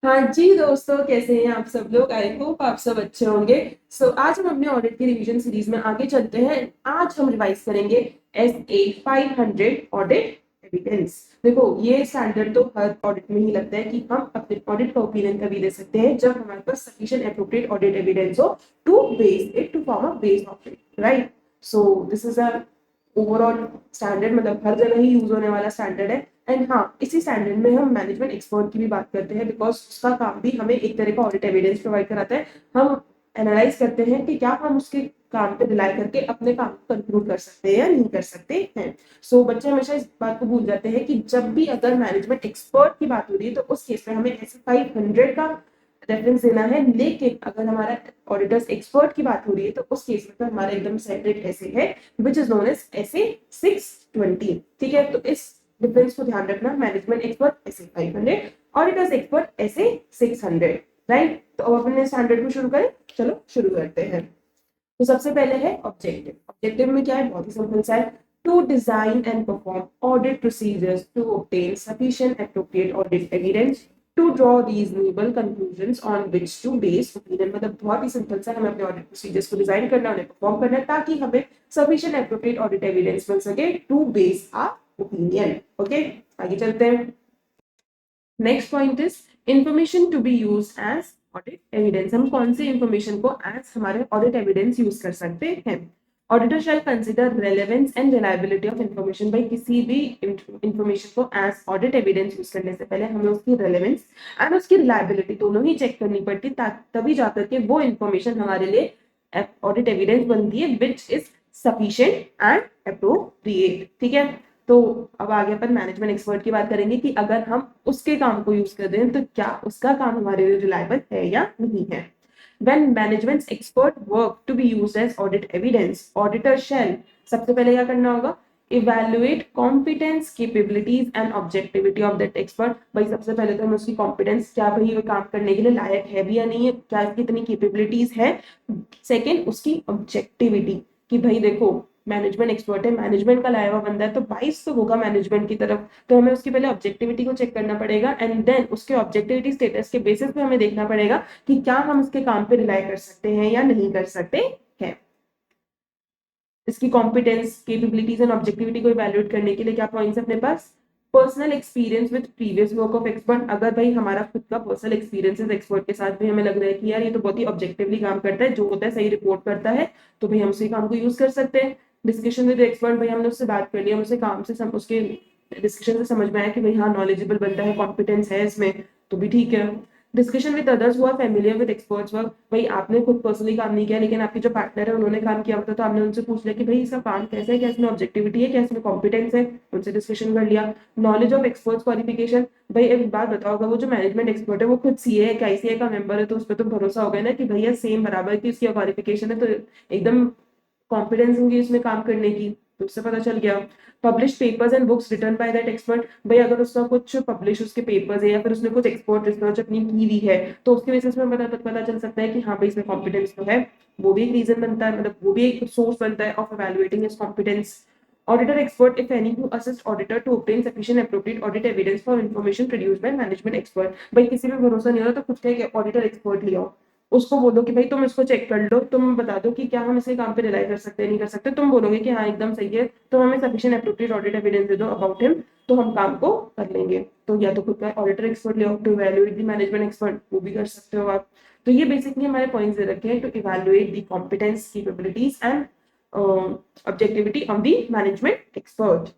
हाँ जी दोस्तों, कैसे हैं आप सब लोग। आई होप आप सब अच्छे होंगे। आज हम अपने ऑडिट की रिवीजन सीरीज में आगे चलते हैं। आज हम रिवाइज करेंगे SA 500 ऑडिट एविडेंस। देखो, ये स्टैंडर्ड तो हर ऑडिट में ही लगता है कि हम अपने ऑडिट का ओपिनियन कभी दे सकते हैं जब हमारे पास सफिशिएंट एप्रोप्रिएट ऑडिट एविडेंस हो to base it to form a base of it, right. So this is a overall standard, मतलब हर जगह ही यूज होने वाला स्टैंडर्ड है। एंड हाँ, इसी स्टैंडर्ड में हम मैनेजमेंट एक्सपर्ट की भी बात करते हैं, बिकॉज उसका काम भी हमें एक तरह का ऑडिट एविडेंस प्रोवाइड कराता है। हम एनालाइज करते हैं कि क्या हम उसके काम पे रिलाई करके अपने काम को कंक्लूड कर सकते हैं या नहीं कर सकते हैं। बच्चे हमेशा इस बात को भूल जाते हैं कि जब भी अगर मैनेजमेंट एक्सपर्ट की बात हो रही है तो उस केस में हमें SA 500 का रेफरेंस देना है। लेकिन अगर हमारा ऑडिटर्स एक्सपर्ट की बात हो रही है तो उस केस में तो हमारा एकदम सेपरेट ऐसे है, which is known as SA 620। ठीक है, तो इस डिफरेंस को ध्यान रखना। Management expert SA 500, auditors expert SA 600, right. तो अब अपने स्टैंडर्ड को शुरू करें। चलो शुरू करते हैं। तो सबसे पहले है ऑब्जेक्टिव। ऑब्जेक्टिव में क्या है, बहुत ही सिंपल सा है। To design and perform audit procedures to obtain sufficient appropriate audit evidence to draw reasonable conclusions on which to base opinion. मतलब बहुत ही सिंपल सा, हमें अपने ऑडिट प्रोसीजर्स को डिजाइन करना है, उन्हें परफॉर्म करना है ताकि हमें सफिशिएंट एप्रोप्रिएट ऑडिट एविडेंस मिल सके to base a opinion. Okay, आगे चलते हैं। Next point is information to be use as audit evidence. हम कौन सी इंफॉर्मेशन को एज हमारे ऑडिट एविडेंस यूज कर सकते हैं। Auditor shall consider relevance and reliability of information. भाई किसी भी इंफॉर्मेशन को एज ऑडिट एविडेंस यूज करने से पहले हमें उसकी रेलेवेंस एंड उसकी रिलायबिलिटी दोनों ही चेक करनी पड़ती, तभी जाकर के वो इंफॉर्मेशन हमारे लिए ऑडिट एविडेंस बनती है which is sufficient and appropriate. ठीक है, तो अब आगे अपन मैनेजमेंट एक्सपर्ट की बात करेंगे कि अगर हम उसके काम को यूज कर रहे हैं तो क्या उसका काम हमारे लिए रिलायबल है या नहीं है। When management expert work to be used as audit evidence, auditor shall सबसे पहले क्या करना होगा, evaluate competence, capabilities and objectivity of that expert। भाई सबसे पहले तो हमें उसकी कॉम्पिटेंस, क्या भाई वो काम करने के लिए लायक है भी या नहीं है, क्या इसकी इतनी कैपेबिलिटीज है। सेकेंड, उसकी ऑब्जेक्टिविटी, कि भाई देखो मैनेजमेंट एक्सपर्ट है, मैनेजमेंट का लाया हुआ बंदा है तो बाइस तो होगा मैनेजमेंट की तरफ, तो हमें उसकी पहले ऑब्जेक्टिविटी को चेक करना पड़ेगा एंड देन उसके ऑब्जेक्टिविटी स्टेटस के बेसिस पे हमें देखना पड़ेगा कि क्या हम उसके काम पे रिलाई कर सकते हैं या नहीं कर सकते हैं। इसकी कॉम्पिटेंस, कैपेबिलिटीज एंड ऑब्जेक्टिविटी को इवैल्यूएट करने के लिए क्या पॉइंट्स अपने पास, personal experience with previous work of expert. अगर भाई हमारा खुद का पर्सनल एक्सपीरियंस है एक्सपर्ट के साथ भी हमें लग रहा है कि यार ये तो बहुत ही ऑब्जेक्टिवली काम करता है, जो होता है सही रिपोर्ट करता है, तो भाई हम उसी काम को यूज कर सकते हैं। डिस्कशन विद एक्सपर्ट, भाई हमने उससे बात कर लिया, उससे काम से उसके डिस्कशन से समझ में आया कि भाई हाँ नॉलेजेबल बंदा है, कॉम्पिटेंस है इसमें, तो भी ठीक है। डिस्कशन विद अदर्स हुआ फेमिलियर विद एक्सपर्ट्स वर्क। भाई आपने खुद पर्सनली काम नहीं किया लेकिन आपके जो पार्टनर है उन्होंने काम किया होता, तो आपने उनसे पूछ लिया कि भाई इसका काम कैसा है, क्या इसमें ऑब्जेक्टिविटी है, क्या इसमें कॉम्पिटेंस है, उनसे डिस्कशन कर लिया। नॉलेज ऑफ एक्सपर्ट्स क्वालिफिकेशन, भाई एक बात बताओ, अगर वो जो मैनेजमेंट एक्सपर्ट है वो खुद सीए है क्या, आईसीए का मेंबर है, तो उस पर तो भरोसा होगा ना कि भैया सेम बराबर की उसकी क्वालिफिकेशन है, तो एकदम कॉन्फिडेंस होंगी इसमें काम करने की, तो उससे पता चल गया। Publish papers and books return by that expert, भाई अगर उसका कुछ पब्लिश उसके पेपर्स है या फिर उसने कुछ एक्सपर्ट रिसर्च अपनी की हुई है तो उसके बेसिस में पता चल सकता है कि हाँ भाई इसमें कॉम्पिटेंस तो है। वो भी एक रीजन बनता है, मतलब वो भी एक सोर्स बनता है of evaluating his competence. Auditor expert if any to assist auditor to obtain sufficient appropriate audit evidence for information produced by management expert. भाई किसी पे भरोसा नहीं हो रहा तो खुद का एक ऑडिटर एक्सपर्ट लिया, उसको बोलो कि भाई तुम इसको चेक कर लो, तुम बता दो कि क्या हम इसके काम पे रिलाई कर सकते हैं नहीं कर सकते, तुम बोलोगे कि हाँ एकदम सही है, तो हमें सफिशिएंट एप्रोप्रिएट ऑडिट एविडेंस दे दो अबाउट हिम, तो हम काम को कर लेंगे। तो या तो खुद का ऑडिटर एक्सपर्ट ले आओ to evaluate the management expert, वो भी कर सकते हो आप। तो ये बेसिकली हमारे पॉइंट्स दे रखे हैं to evaluate the competence, capabilities and objectivity of the management expert.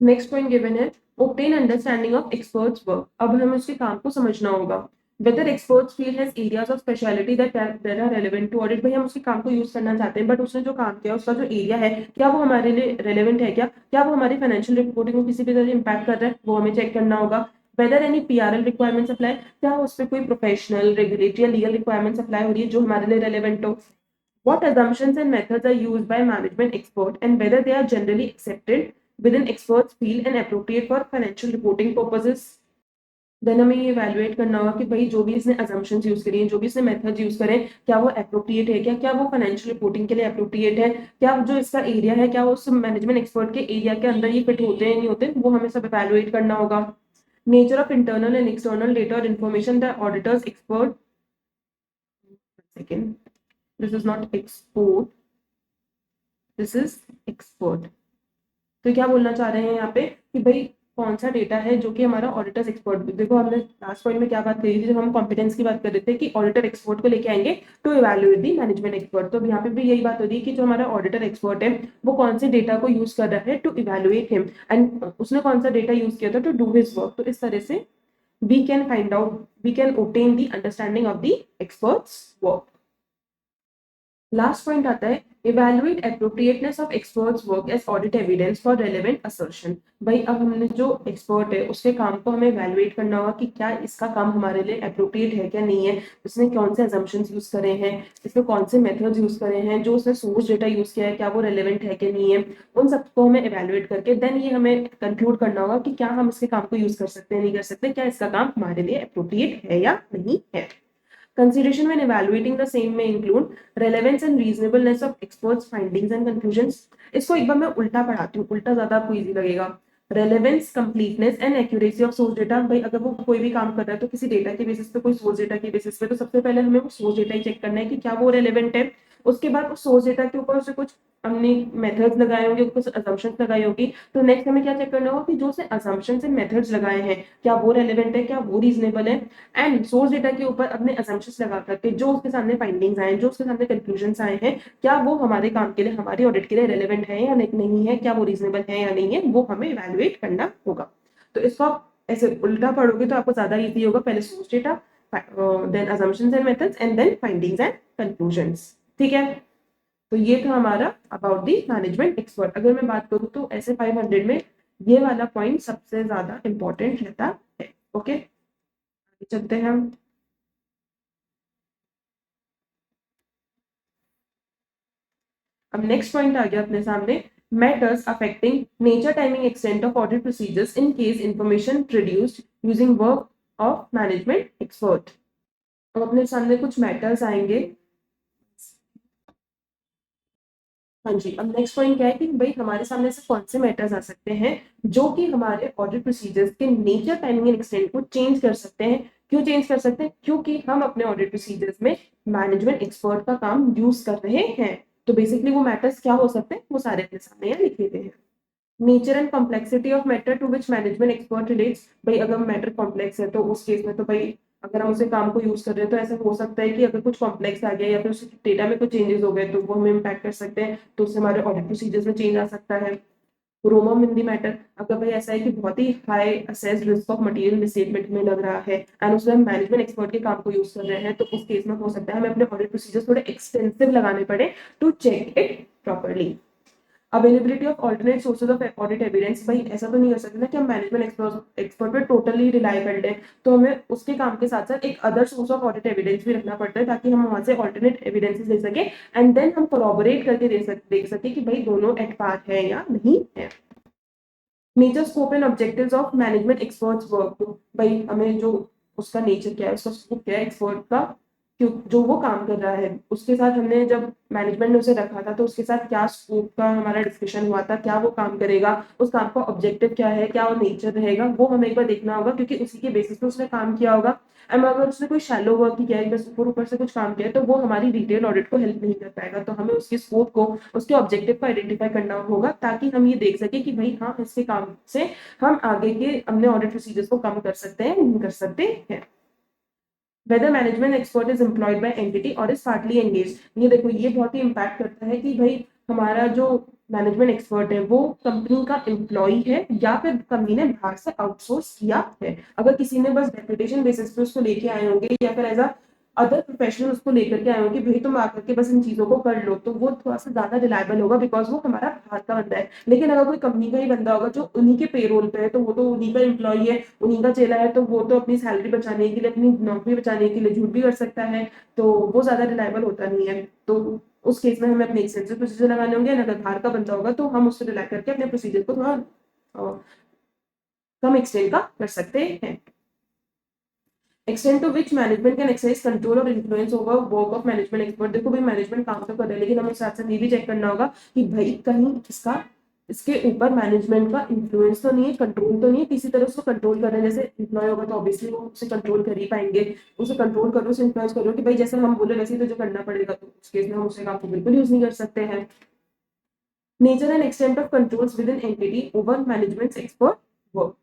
Next point given है obtain understanding of expert's work. अब हमें उसके काम को समझना होगा। whether experts field has areas of specialty that are relevant to audit। भाई हम उसके काम को यूज करना चाहते हैं बट उसने जो काम किया उसका जो एरिया है क्या वो हमारे लिए रेलेवेंट है, क्या वो हमारी फाइनेंशियल रिपोर्टिंग को किसी भी तरह इम्पैक्ट कर रहा है, वो हमें चेक करना होगा। whether any PRL requirements apply, क्या उस पर कोई प्रोफेशनल रेगुलेटरी या लीगल रिक्वायरमेंट्स अप्लाई हो रही है जो हमारे लिए रेलेवेंट हो। What assumptions and methods are used by management expert and whether they are generally accepted within experts field and appropriate for financial reporting purposes। Then हमें ये इवैल्यूएट करना होगा कि भाई जो भी इसने assumptions यूज करी हैं, जो भी इसने मेथड्स यूज करें, क्या वो अप्रोप्रिएट है, क्या वो फाइनेंशियल रिपोर्टिंग के लिए अप्रोप्रिएट है, क्या जो इसका एरिया है क्या वो उस मैनेजमेंट एक्सपर्ट के एरिया के अंदर ये फिट होते हैं नहीं होते, वो हमें सब इवैल्यूएट करना होगा। Nature of internal and external data और information the auditors expert, second, this is not export, this is expert. तो क्या बोलना चाह रहे हैं यहाँ पे कि भाई कौन सा डेटा है जो कि हमारा ऑडिटर्स एक्सपर्ट, देखो हमने लास्ट पॉइंट में क्या बात करी थी जब हम कॉम्पिटेंस की बात कर रहे थे कि ऑडिटर एक्सपर्ट को लेके आएंगे to evaluate the management expert. तो यहाँ पे भी यही बात हो रही है कि जो हमारा ऑडिटर एक्सपर्ट है वो कौन से डेटा को यूज कर रहा है टू इवैल्यूएट हिम, एंड उसने कौन सा डेटा यूज किया था टू डू हिज वर्क। तो इस तरह से we can find out, we can obtain the understanding of the expert's work. Last point आता है evaluate appropriateness of expert's work as audit evidence for relevant assertion. भाई अब हमने जो एक्सपर्ट है उसके काम को हमें इवैल्यूएट करना होगा कि क्या इसका काम हमारे लिए एप्रोप्रिएट है क्या नहीं है, उसने कौन से अजम्पशंस यूज करे हैं, इसने कौन से मेथड्स यूज करे हैं, जो उसने सोर्स डेटा यूज किया है क्या वो रेलेवेंट है कि नहीं है, उन सबको हमें इवैल्यूएट करके देन ये हमें कंक्लूड करना होगा कि क्या हम इसके काम को यूज कर सकते हैं नहीं कर सकते, क्या इसका काम हमारे लिए एप्रोप्रिएट है या नहीं है। Consideration when evaluating the same may include relevance and reasonableness of experts' findings and conclusions. इसको एक बार मैं उल्टा पढ़ाती हूँ, उल्टा ज्यादा आपको इजी लगेगा। Relevance, completeness and accuracy of source data. भाई अगर वो कोई भी काम कर रहा है तो किसी डेटा के बेसिस पे, कोई सोर्स डेटा के बेसिस पे, तो सबसे पहले हमें वो सोर्स डेटा ही चेक करना है कि क्या वो रेलेवेंट है। उसके बाद उस सोर्स डेटा के ऊपर उसे कुछ हमने मेथड्स लगाए होंगे, कुछ असम्पशंस लगाई होगी, तो नेक्स्ट हमें क्या चेक करना होगा कि जो उसने असम्पशंस एंड मेथड्स लगाए हैं क्या वो रेलेवेंट है, क्या वो रीजनेबल है। एंड सोर्स डेटा के ऊपर अपने असम्पशंस लगा करके जो उसके सामने फाइंडिंग्स आए, जो उसके सामने कंक्लूजन्स आए हैं, क्या वो हमारे काम के लिए, हमारी ऑडिट के लिए रेलेवेंट है या नहीं है, क्या वो रीजनेबल है या नहीं है, वो हमें इवैल्यूएट करना होगा। तो इसको आप ऐसे उल्टा पढ़ोगे तो आपको ज्यादा इजी होगा। पहले source data, then assumptions and methods, and then findings and conclusions. ठीक है, तो ये था हमारा अबाउट दी मैनेजमेंट एक्सपर्ट। अगर मैं बात करूँ तो ऐसे 500 में ये वाला पॉइंट सबसे ज्यादा इंपॉर्टेंट रहता है। ओके, आगे चलते हैं हम। अब नेक्स्ट पॉइंट आ गया अपने सामने, matters affecting nature, timing, extent of audit procedures in case information produced using work of management expert. अब अपने सामने कुछ मैटर्स आएंगे। हाँ जी, अब नेक्स्ट पॉइंट क्या है कि भाई हमारे सामने से कौन से मैटर्स आ सकते हैं जो कि हमारे ऑडिट प्रोसीजर्स के नेचर, टाइमिंग एंड एक्सटेंट को चेंज कर सकते हैं। क्यों चेंज कर सकते हैं? क्योंकि हम अपने ऑडिट प्रोसीजर्स में मैनेजमेंट एक्सपर्ट का काम यूज कर रहे हैं। तो बेसिकली वो मैटर्स क्या हो सकते हैं, वो सारे अपने सामने यहाँ लिखे हुए हैं। Nature and complexity of matter to which management expert relates. भाई अगर मैटर कॉम्प्लेक्स है तो उस केस में तो भाई अगर हम उसे काम को यूज कर रहे हैं तो ऐसा हो सकता है कि अगर कुछ कॉम्प्लेक्स आ गया या फिर उस डेटा में कुछ चेंजेस हो गए तो वो हमें इम्पैक्ट कर सकते हैं, तो उससे हमारे ऑडिट प्रोसीजर्स में चेंज आ सकता है। रोमम इन दी मैटर, अगर भाई ऐसा है कि बहुत ही high assessed risk of material misstatement में लग रहा है एंड उसमें हम मैनेजमेंट एक्सपर्ट के काम को यूज कर रहे हैं, तो उस केस में हो सकता है हमें अपने ऑडिट प्रोसीजर्स थोड़े एक्सटेंसिव लगाने पड़े to check it properly. Availability of alternate sources of audit evidence. भाई ऐसा तो नहीं कर सकते ना कि हम मैनेजमेंट एक्सपर्ट पे टोटली रिलाई कर लें, तो हमें उसके काम के साथ साथ एक other source of audit evidence भी रखना पड़ता है ताकि हम वहां से ऑल्टरनेट एविडेंसेस ले सके एंड देन हम कोलैबोरेट करके देख सके कि भाई दोनों एट पार है या नहीं है। Nature, scope and objectives of management experts work. भाई हमें जो उसका नेचर क्या है, उसका स्कोप क्या है एक्सपर्ट का, क्यों जो वो काम कर रहा है उसके साथ हमने जब मैनेजमेंट ने उसे रखा था तो उसके साथ क्या स्कोप का हमारा डिस्कशन हुआ था, क्या वो काम करेगा, उस काम का ऑब्जेक्टिव क्या है, क्या वो नेचर रहेगा, वो हमें एक बार देखना होगा क्योंकि उसी के बेसिस पे उसने काम किया होगा। एंड अगर उसने कोई शैलो वर्क किया है, बस ऊपर ऊपर से कुछ काम किया है, तो वो हमारी डिटेल ऑडिट को हेल्प नहीं कर पाएगा। तो हमें उसके स्कोप को, उसके ऑब्जेक्टिव को आइडेंटिफाई करना होगा ताकि हम ये देख सके कि भाई हाँ इसके काम से हम आगे के अपने ऑडिट प्रोसीजर्स को कम कर सकते हैं नहीं कर सकते हैं। Whether management expert is employed by entity और इज पार्टली एंगेज। ये देखो ये बहुत ही इम्पैक्ट करता है कि भाई हमारा जो मैनेजमेंट एक्सपर्ट है वो कंपनी का एम्प्लॉय है या फिर कंपनी ने बाहर से आउटसोर्स किया है। अगर किसी ने बस डेपुटेशन बेसिस पे उसको लेके आए होंगे या फिर एज अ अदर प्रोफेशनल उसको लेकर के आए होंगे भाई तुम आकर के बस इन चीजों को कर लो, तो वो थोड़ा सा ज्यादा रिलायबल होगा बिकॉज वो हमारा बाहर का बंदा है। लेकिन अगर कोई कंपनी का ही बंदा होगा जो उन्हीं के पेरोल पे है तो वो तो उन्हीं का एम्प्लॉय है, उन्हीं का चेला है, तो वो तो अपनी सैलरी बचाने के लिए, अपनी नौकरी बचाने के लिए झूठ भी कर सकता है, तो वो ज्यादा रिलायबल होता नहीं है। तो उस केस में हमें अपने एक्सटेंसिव प्रोसीजर लगाने होंगे। अगर बाहर का बंदा होगा तो हम उससे रिलाई करके अपने प्रोसीजर को थोड़ा कम एक्सटेंड का कर सकते हैं। Extend to which management can exercise control और influence over work of management expert. देखो भाई मैनेजमेंट काम तो कर रहे हैं लेकिन हमें साथ साथ ये भी चेक करना होगा कि भाई कहीं इसका इसके ऊपर मैनेजमेंट का इन्फ्लुएंस तो नहीं है, कंट्रोल तो नहीं है, किसी तरह उसको कंट्रोल कर रहे हैं। जैसे एम्प्लॉय होगा तो ऑब्वियसली वो उसे कंट्रोल कर ही पाएंगे, उसे कंट्रोल करो, उसे इन्फ्लुएंस करो कि भाई जैसे हम बोले वैसे ही तुझे करना पड़ेगा, तो उस केस में हम उसे काम को बिल्कुल यूज नहीं कर सकते हैं। Nature and extent of controls with in entity over management expert work.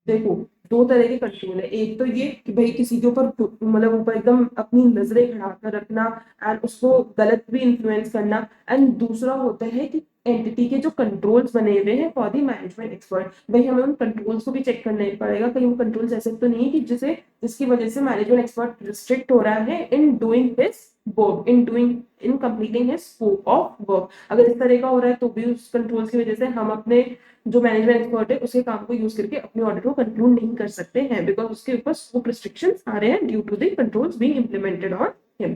देखो, दो तरह के कंट्रोल है। एक तो ये कि भाई किसी के ऊपर मतलब ऊपर एकदम अपनी नजरें खड़ा कर रखना एंड उसको गलत भी इन्फ्लुएंस करना, एंड दूसरा होता है कि एंटिटी के जो कंट्रोल्स बने हुए हैं फॉर द मैनेजमेंट एक्सपर्ट, भाई हमें उन कंट्रोल्स को भी चेक करना पड़ेगा, कहीं वो कंट्रोल्स ऐसे तो नहीं है कि जिसकी वजह से मैनेजमेंट एक्सपर्ट रिस्ट्रिक्ट हो रहा है in doing his work, in completing his scope of work. अगर इस तरह का हो रहा है तो भी उस कंट्रोल्स की वजह से हम अपने जो मैनेजमेंट एक्सपर्ट है उसके काम को यूज करके अपने ऑडिट को कंक्लूड नहीं कर सकते हैं, बिकॉज उसके ऊपर स्कोप रिस्ट्रिक्शंस आ रहे हैं due to the controls being implemented on him.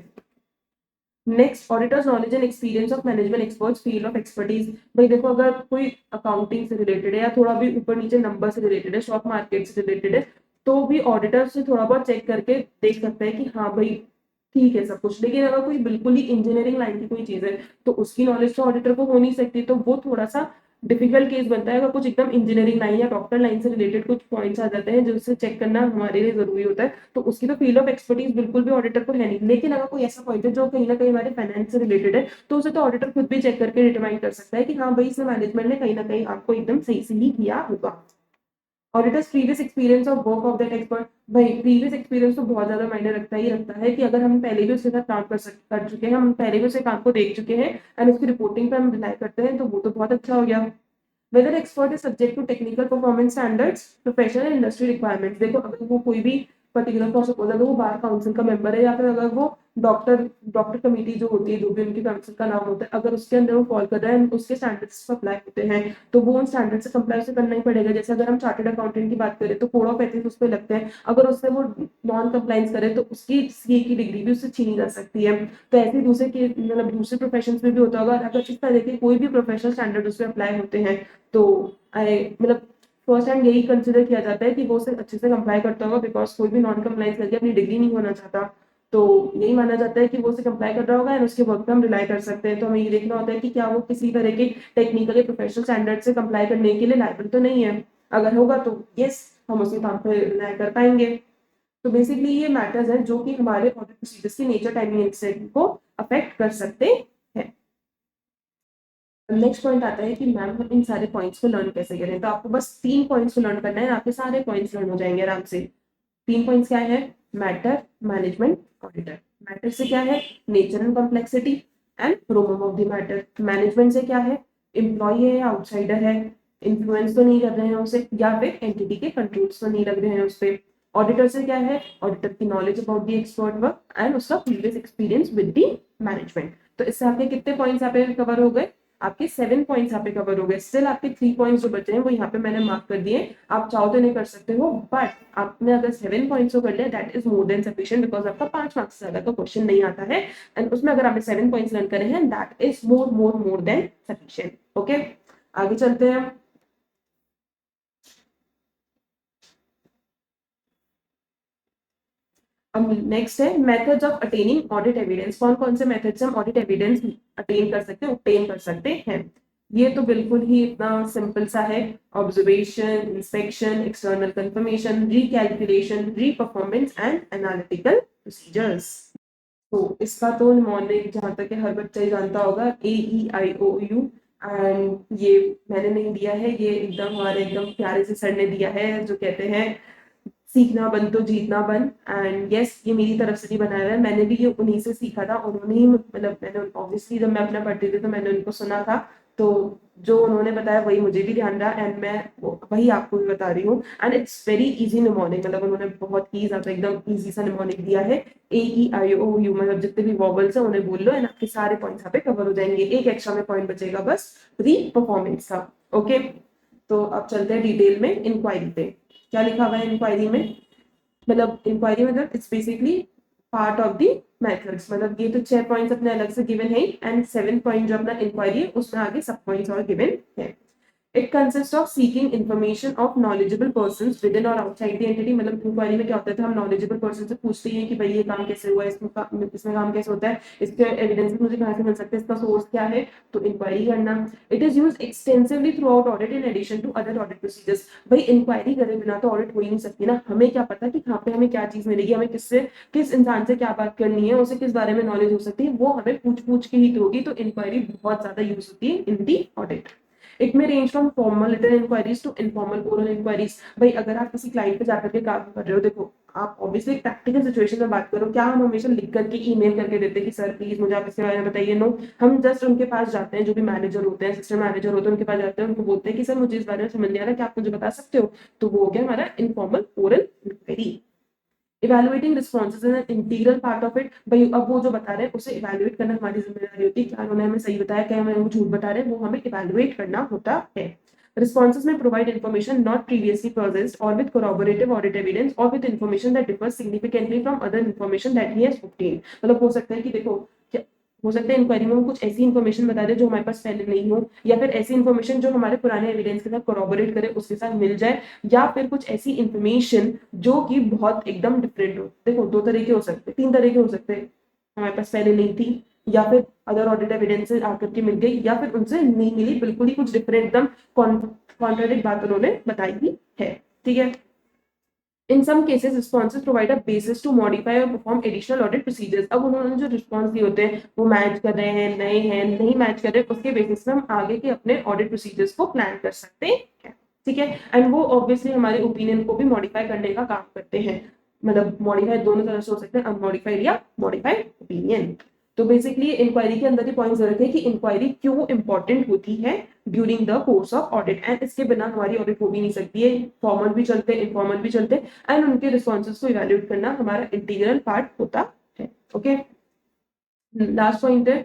Next, auditor's knowledge and experience of management expert's field of expertise. भाई देखो, अगर कोई अकाउंटिंग से रिलेटेड है या थोड़ा भी ऊपर नीचे नंबर से रिलेटेड है, स्टॉक मार्केट से रिलेटेड है, तो भी ऑडिटर से थोड़ा बहुत चेक करके देख सकते हैं कि हाँ भाई ठीक है सब कुछ। लेकिन अगर कोई बिल्कुल ही इंजीनियरिंग लाइन की कोई चीज है तो उसकी नॉलेज तो ऑडिटर को हो नहीं सकती, तो वो थोड़ा सा डिफिकल्ट केस बनता है। अगर कुछ एकदम इंजीनियरिंग लाइन या डॉक्टर लाइन से रिलेटेड कुछ पॉइंट्स आ जाते हैं जिससे चेक करना हमारे लिए जरूरी होता है, तो उसकी तो फील्ड ऑफ एक्सपर्टीज बिल्कुल भी ऑडिटर को है नहीं। लेकिन अगर कोई ऐसा पॉइंट है जो कहीं ना कहीं हमारे फाइनेंस से रिलेटेड है, तो उसे तो ऑडिटर खुद भी चेक करके डिटरमाइन कर सकता है कि हाँ भाई इसमें मैनेजमेंट ने कहीं ना कहीं आपको एकदम सही से ही किया होगा। Auditors previous experience of work of that expert. भाई प्रीवियस एक्सपीरियंस तो बहुत ज्यादा मायने रखता है कि अगर हम पहले भी उसके साथ काम कर चुके हैं, हम पहले भी उसके काम को देख चुके हैं एंड उसकी रिपोर्टिंग पर हम रिलाई करते हैं, तो वो तो बहुत अच्छा हो गया। whether expert is subject to technical performance standards, professional and industry requirements। देखो, अगर वो कोई भी पर्टिकुलर फॉर सपोज अगर वो बार काउंसिल का मेंबर है या फिर अगर वो डॉक्टर डॉक्टर कमेटी जो होती है, जो भी उनकी काउंसिल का नाम होता है, अगर उसके अंदर वो फॉल कर रहा है, उसके स्टैंडर्ड्स अप्लाई होते हैं, तो वो उन स्टैंडर्ड से कंप्लाई से करना ही पड़ेगा। जैसे अगर हम चार्टर्ड अकाउंटेंट की बात करें तो कोड ऑफ एथिक्स उस पर लगते हैं, अगर उससे वो नॉन कंप्लाइंस करे तो उसकी सीए की डिग्री भी उससे छीनी जा सकती है। तो ऐसे दूसरे के मतलब दूसरे प्रोफेशन में भी होता होगा। अगर इस तरह के कोई भी प्रोफेशनल स्टैंडर्ड उस पर अप्लाई होते हैं, तो मतलब फर्स्ट हैंड यही कंसिडर किया जाता है कि वो उसे अच्छे से कंप्लाई करता होगा, बिकॉज कोई भी नॉन कंप्लाइंस करके अपनी डिग्री नहीं होना चाहता। तो यही माना जाता है कि वो उसे कंप्लाई कर रहा होगा एंड उसके वर्क पे हम रिलाई कर सकते हैं। तो हमें ये देखना होता है कि क्या वो किसी तरह के टेक्निकल या प्रोफेशनल स्टैंडर्ड से कंप्लाई करने के लिए लायबल तो नहीं है। अगर होगा तो यस, हम उसके काम पर रिलाई कर पाएंगे। तो बेसिकली ये मैटर्स हैं जो कि हमारे ऑडिट प्रोसीजर्स की नेचर, टाइमिंग एंड एक्सटेंट को अफेक्ट कर सकते हैं। नेक्स्ट पॉइंट आता है कि मैम हम इन सारे पॉइंट्स को लर्न कैसे करें। तो आपको बस 3 पॉइंट्स को लर्न करना है, आपके सारे पॉइंट्स लर्न हो जाएंगे आराम से। 3 पॉइंट्स क्या है? Matter, management, auditor. मैटर से क्या है? Nature and complexity and prominence of the matter. Management से क्या है? एम्प्लॉय है या आउटसाइडर है, इन्फ्लुएंस तो नहीं कर रहे हैं उसे, या फिर एंटिटी के कंट्रोल्स तो नहीं लग रहे हैं उस पर। ऑडिटर से क्या है? ऑडिटर की knowledge about the expert work and उसका previous experience with the management. तो इससे आपके कितने पॉइंट्स यहाँ पे कवर हो गए? आपके 7 पॉइंट्स यहाँ पे कवर हो गए। स्टिल आपके 3 पॉइंट्स जो बचे हैं वो यहाँ पे मैंने मार्क कर दिए। आप चाहो तो नहीं कर सकते हो, बट आपने अगर 7 पॉइंट्स को कर लिया that is more than sufficient, because आपका 5 मार्क्स से ज्यादा का क्वेश्चन नहीं आता है एंड उसमें अगर आपने 7 पॉइंट्स लर्न करे हैं that is more more more than sufficient. Okay, आगे चलते हैं। अब नेक्स्ट है methods of attaining audit evidence. कौन कौन से मेथड से हम ऑडिट एविडेंस अटेन कर सकते हैं, ऑब्टेन कर सकते हैं। ये तो बिल्कुल ही इतना सिंपल सा है। Observation, inspection, external confirmation, recalculation, reperformance and analytical procedures. तो इसका तो मॉर्निंग जहां तक है हर बच्चा ही जानता होगा, AEIOU। एंड ये मैंने नहीं दिया है, ये एकदम हमारे एकदम प्यारे से सर ने दिया है, जो कहते हैं सीखना बन तो जीतना बन। एंड यस, ये मेरी तरफ से नहीं बनाया है, मैंने भी ये उन्हीं से सीखा था। उन्होंने ही मतलब मैंने ऑब्वियसली जब मैं अपना पढ़ती थी तो मैंने उनको सुना था, तो जो उन्होंने बताया वही मुझे भी ध्यान रहा एंड मैं वही आपको भी बता रही हूँ। And it's very easy mnemonic, मतलब उन्होंने बहुत ही ज्यादा एकदम इजी सा निमोनिक दिया है। AEIOU, मतलब जितने भी वॉवल्स है उन्हें बोल लो एंड आपके सारे पॉइंट्स यहाँ पे कवर हो जाएंगे। एक एक्स्ट्रा में पॉइंट बचेगा बस, री परफॉर्मेंस का। ओके, तो अब चलते हैं डिटेल में इंक्वायरी पे। क्या लिखा हुआ है इंक्वायरी में? मतलब इंक्वायरी मतलब it's basically part of the methods. मतलब ये तो 6 पॉइंट्स अपने अलग से गिवन है एंड 7 पॉइंट जो अपना इंक्वायरी है उसमें आगे सब पॉइंट्स और गिवन है। It consist of seeking information of knowledgeable persons with in और आउटसाइड द एंटिटी। मतलब इंक्वायरी में क्या होता है, हम नॉलेजेबल पर्सन से पूछते हैं कि भाई ये काम कैसे हुआ है, इसमें काम कैसे होता है, इसके एविडेंस मुझे कहाँ से मिल सकते हैं, इसका सोर्स क्या है, तो इंक्वायरी करना। It is use extensively throughout audit in addition to other audit procedures. भाई इंक्वायरी करे बिना तो ऑडिट हो ही नहीं सकती ना, हमें क्या पता कि कहाँ पे हमें क्या चीज मिलेगी, हमें किससे किस इंसान से क्या बात करनी है, उसे किस बारे में नॉलेज हो सकती है, वो हमें पूछ पूछ के ही तो होगी। तो इंक्वायरी बहुत ज्यादा यूज होती है in the audit. It may range from formal written inquiries to informal oral inquiries. भाई अगर आप किसी क्लाइंट पे जाकर के काम कर रहे हो, देखो आप ऑब्वियसली प्रैक्टिकल सिचुएशन में बात करो, क्या हम हमेशा लिख करके ईमेल करके देते हैं कि सर प्लीज मुझे आप इसके बारे में बताइए, नो, हम जस्ट उनके पास जाते हैं, जो भी मैनेजर होते हैं, असिस्टेंट मैनेजर होते हैं, उनके पास जाते हैं, उनको बोलते हैं कि सर मुझे इस बारे में समझ नहीं आ रहा, क्या आप मुझे बता सकते हो। तो वो हो गया हमारा informal oral inquiry. Evaluating responses is an integral part of it. भाई अब वो जो बता रहे हैं उसे इवेलुएट करना हमारी जिम्मेदारी होती है, क्या उन्होंने हमें सही बताया, क्या हमें झूठ बता रहे हैं, वो हमें इवेलुएट करना होता है। Responses may provide information not previously possessed or with corroborative audit evidence or with information that differs significantly from other information that he has obtained। मतलब हो सकता है कि देखो हो सकता है इंक्वायरी में वो कुछ ऐसी इन्फॉर्मेशन बता दे जो हमारे पास पहले नहीं हो, या फिर ऐसी इन्फॉर्मेशन जो हमारे पुराने एविडेंस के साथ कोरोबोरेट करे उसके साथ मिल जाए, या फिर कुछ ऐसी इन्फॉर्मेशन जो कि बहुत एकदम डिफरेंट हो। देखो दो तरीके हो सकते हैं, तीन तरीके हो सकते हैं, हमारे पास पहले नहीं थी, या फिर अदर ऑडिट एविडेंस से आकर के मिल गई, या फिर उनसे नहीं मिली, बिल्कुल ही कुछ डिफरेंट एकदम कॉन्ट्राडिक्ट बात उन्होंने बताई ही है। ठीक है। In some cases, responses provide a basis to modify or perform additional audit procedures। अब उन्होंने जो रिस्पॉन्स दिए होते हैं वो मैच कर रहे हैं, नए हैं, नहीं मैच कर रहे, उसके बेसिस पे हम आगे के अपने ऑडिट प्रोसीजर्स को प्लान कर सकते हैं। ठीक है। एंड वो ऑब्वियसली हमारे ओपिनियन को भी मॉडिफाई करने का काम करते हैं। मतलब मॉडिफाई दोनों तरह से हो सकते हैं, अनमॉडिफाइड या मॉडिफाइड ओपिनियन। तो बेसिकली इंक्वायरी के अंदर ही पॉइंट रखे कि इंक्वायरी क्यों इंपॉर्टेंट होती है during the course of audit, and इसके बिना हमारी ऑडिट हो भी नहीं सकती है। फॉर्मल भी चलते, इनफॉर्मल भी चलते, एंड उनके रिस्पॉन्सेज को इवेल्युएट करना हमारा इंटीग्रल पार्ट होता है। ओके, लास्ट पॉइंट है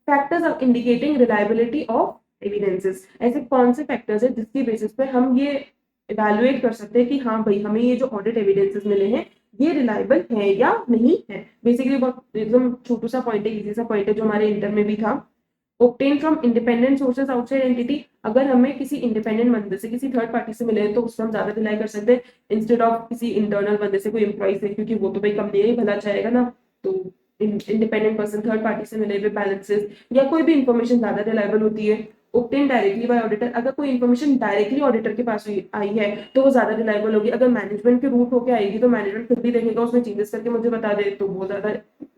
factors of indicating reliability of evidences. ऐसे कौन से फैक्टर्स है जिसकी बेसिस पे हम ये इवेल्युएट कर सकते हैं कि हाँ भाई हमें ये जो ऑडिट एविडेंसेस मिले हैं ये रिलायबल है या नहीं है। बेसिकली बहुत एकदम छोटू सा पॉइंट है, इजी सा पॉइंट है, जो हमारे इंटर में भी था। obtain from independent sources outside entity। अगर हमें किसी इंडिपेंडेंट बंदे से, किसी थर्ड पार्टी से मिले तो उसको हम ज्यादा रिलाई कर सकते हैं इंस्टेड ऑफ किसी इंटरनल बंदे से, कोई एम्प्लॉय से, क्योंकि वो तो भाई कंपनी ही भला चाहेगा ना। तो इंडिपेंडेंट पर्सन थर्ड पार्टी से मिले हुए बैलेंसेस या कोई भी इंफॉर्मेशन ज्यादा रिलायबल होती है। obtain directly by auditor. अगर कोई इन्फॉर्मेशन डायरेक्टली ऑडिटर के पास आई है तो वो ज्यादा रिलायबल होगी। अगर मैनेजमेंट के रूट होकर आएगी तो मैनेजमेंट खुद भी देखेगा, उसमें चेंजेस करके मुझे बता दे, तो वो ज्यादा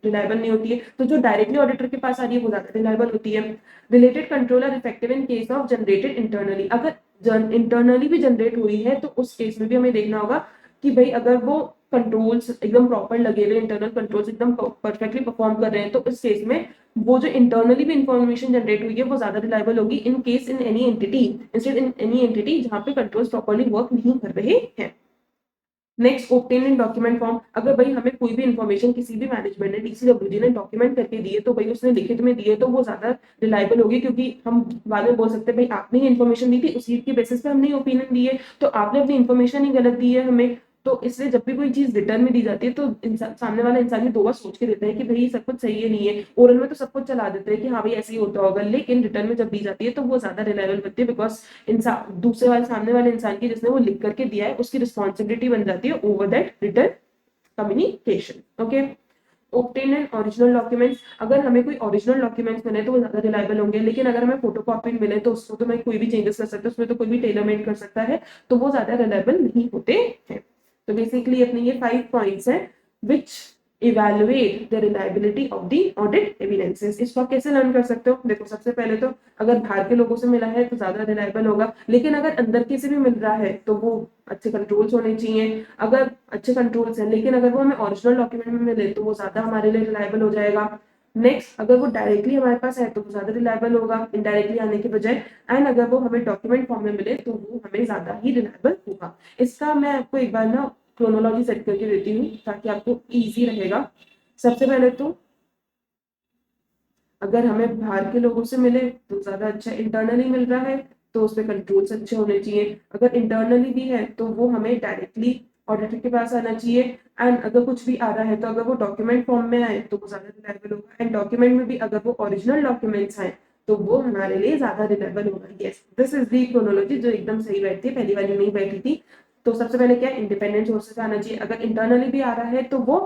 रिलायबल नहीं होती है। तो जो डायरेक्टली ऑडिटर के पास आ रही है वो ज्यादा रिलायबल होती है। Related control are effective in case of generated internally. अगर इंटरनली भी जनरेट हुई है तो उस केस में भी हमें देखना होगा कि भाई अगर वो कंट्रोल्स एकदम प्रॉपर लगे हुए, इंटरनल कंट्रोल्स एकदम परफेक्टली परफॉर्म कर रहे हैं, तो इस केस में वो जो इंटरनली भी इंफॉर्मेशन जनरेट हुई है वो ज्यादा रिलायबल होगी in case in any entity, instead in any entity जहां पे कंट्रोल्स प्रॉपर्ली वर्क नहीं कर रहे हैं। नेक्स्ट, ऑब्टेन इन डॉक्यूमेंट फॉर्म। अगर भाई हमें कोई भी इन्फॉर्मेशन किसी भी मैनेजमेंट ने, डीसीडब्ल्यूजी ने डॉक्यूमेंट करके दिए, तो भाई उसने लिखित में दिए तो वो ज्यादा रिलायबल होगी, क्योंकि हम बाद में बोल सकते हैं भाई आपने ही इन्फॉर्मेशन दी थी, उसी की बेसिस पे हमने ओपिनियन दी है, तो आपने अपनी इन्फॉर्मेशन ही गलत दी है हमें। तो इसलिए जब भी कोई चीज रिटर्न में दी जाती है तो सामने वाला इंसान ही दो बार सोच के देता है कि भाई सब कुछ सही है नहीं है। ओरल में तो सब कुछ चला देते हैं कि हाँ भाई ऐसे ही होता होगा, लेकिन रिटर्न में जब दी जाती है तो वो ज्यादा रिलायबल बनती है, बिकॉज इंसान दूसरे वाले सामने वाले इंसान की जिसने वो लिख करके दिया है उसकी रिस्पॉन्सिबिलिटी बन जाती है over that return communication. Okay, obtain an original documents. अगर हमें कोई ओरिजिनल डॉक्यूमेंट्स मिले तो वो ज्यादा रिलायबल होंगे, लेकिन अगर हमें फोटोकॉपी मिले तो उसको तो मैं कोई भी चेंजेस कर सकता है, उसमें तो कोई भी टेलर मेड कर सकता है, तो वो ज्यादा रिलायबल नहीं होते हैं। तो बेसिकली अपने ये 5 पॉइंट्स हैं which evaluate the reliability of the audit evidences. इसको आप कैसे लर्न कर सकते हो? देखो सबसे पहले तो अगर बाहर के लोगों से मिला है तो ज्यादा रिलायबल होगा, लेकिन अगर अंदर के से भी मिल रहा है तो वो अच्छे कंट्रोल्स होने चाहिए। अगर अच्छे कंट्रोल्स हैं लेकिन अगर वो हमें ओरिजिनल डॉक्यूमेंट में मिले तो वो ज्यादा हमारे लिए रिलायबल हो जाएगा। नेक्स्ट, अगर वो डायरेक्टली हमारे पास है तो वो ज्यादा रिलायबल होगा इनडायरेक्टली आने के बजाय, एंड अगर वो हमें डॉक्यूमेंट फॉर्म में मिले तो वो हमें ज्यादा ही रिलायबल होगा। इसका मैं आपको एक बार ना क्रोनोलॉजी सेट करके देती हूँ ताकि आपको इजी रहेगा। सबसे पहले तो अगर हमें बाहर के लोगों से मिले तो ज्यादा अच्छा, इंटरनली मिल रहा है तो उसमें कंट्रोल्स अच्छे होने चाहिए। अगर इंटरनली भी है तो वो हमें डायरेक्टली ऑडिटर के पास आना चाहिए, एंड अगर कुछ भी आ रहा है तो अगर वो डॉक्यूमेंट फॉर्म में आए तो वो ज्यादा रिलायबल होगा, एंड डॉक्यूमेंट में भी अगर वो ओरिजिनल डॉक्यूमेंट्स हैं तो वो हमारे लिए ज्यादा रिलायबल होगा। Yes, this is the chronology जो एकदम सही बैठती है, पहली वाली नहीं बैठी थी। तो सबसे पहले क्या, इंडिपेंडेंट सोर्सेस आना चाहिए, अगर इंटरनली भी आ रहा है तो वो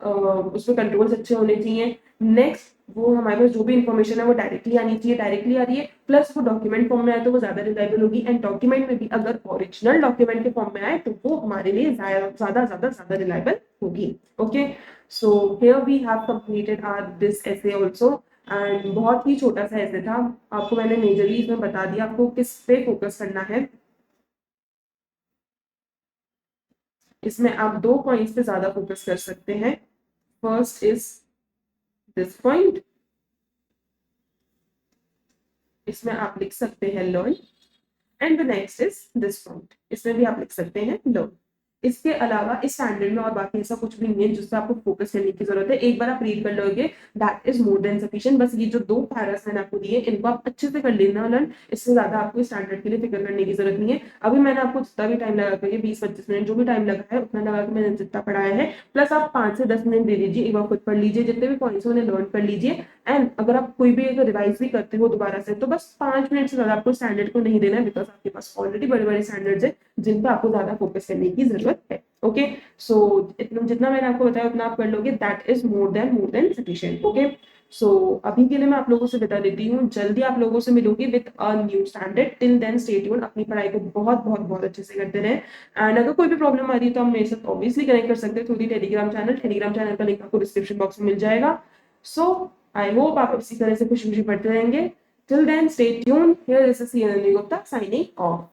उसमें कंट्रोल्स अच्छे होने चाहिए। नेक्स्ट, वो हमारे पास जो भी इंफॉर्मेशन है वो डायरेक्टली आनी चाहिए, डायरेक्टली आ रही है, प्लस वो डॉक्यूमेंट फॉर्म में आए तो वो ज्यादा रिलायबल होगी। एंड डॉक्यूमेंट में भी अगर ओरिजिनल डॉक्यूमेंट के फॉर्म में आए तो वो हमारे लिए ज्यादा रिलायबल होगी। Okay, so here we have completed our this SA also. And बहुत ही छोटा सा ऐसे था, आपको मैंने मेजरली इसमें बता दिया आपको किस पे फोकस करना है। इसमें आप दो पॉइंट्स पे ज्यादा फोकस कर सकते हैं। फर्स्ट इज दिस पॉइंट, इसमें आप लिख सकते हैं learn. And the next is this point, इसमें भी आप लिख सकते हैं लर्न। इसके अलावा इस स्टैंडर्ड में और बाकी ऐसा कुछ भी नहीं है जिससे आपको फोकस करने की जरूरत है। एक बार आप रीड कर लोगे, that is more than sufficient. बस ये जो दो पैरास मैंने आपको दिए इनको आप अच्छे से कर लेना लर्न, इससे ज्यादा आपको स्टैंडर्ड के लिए फिक्र करने की जरूरत नहीं है। अभी मैंने आपको जितना भी टाइम लगा कर, 20-25 मिनट जो भी टाइम लगा है उतना लगा के मैंने जितना पढ़ाया है, प्लस आप 5 से 10 मिनट दे दीजिए, एक बार खुद पढ़ लीजिए, जितने भी पॉइंट्स उन्हें लर्न कर लीजिए। एंड अगर आप कोई भी अगर रिवाइज भी करते हो दोबारा से तो बस 5 मिनट से ज्यादा आपको स्टैंडर्ड को नहीं देना है, बिकॉज आपके पास ऑलरेडी बड़े बड़े स्टैंडर्ड्स है जिन पर आपको ज्यादा फोकस करने की जरूरत है। ओके, सो जितना मैंने आपको बताया उतना आप कर लोगे, that is more than sufficient. Okay, so अभी के लिए मैं आप लोगों से बता देती हूँ, जल्दी आप लोगों से मिलूंगी with a new standard. Till then stay tuned, अपनी पढ़ाई को बहुत अच्छे से करते रहे। एंड अगर कोई भी प्रॉब्लम आ रही है तो हम मेरे साथ ऑब्वियसली कनेक्ट कर सकते हैं थ्रू दी टेलीग्राम चैनल का लिंक आपको डिस्क्रिप्शन बॉक्स में मिल जाएगा। सो आई होप आप इसी तरह से खुशी खुशी पढ़ते रहेंगे। Till then stay tuned, here is C N Gupta signing of.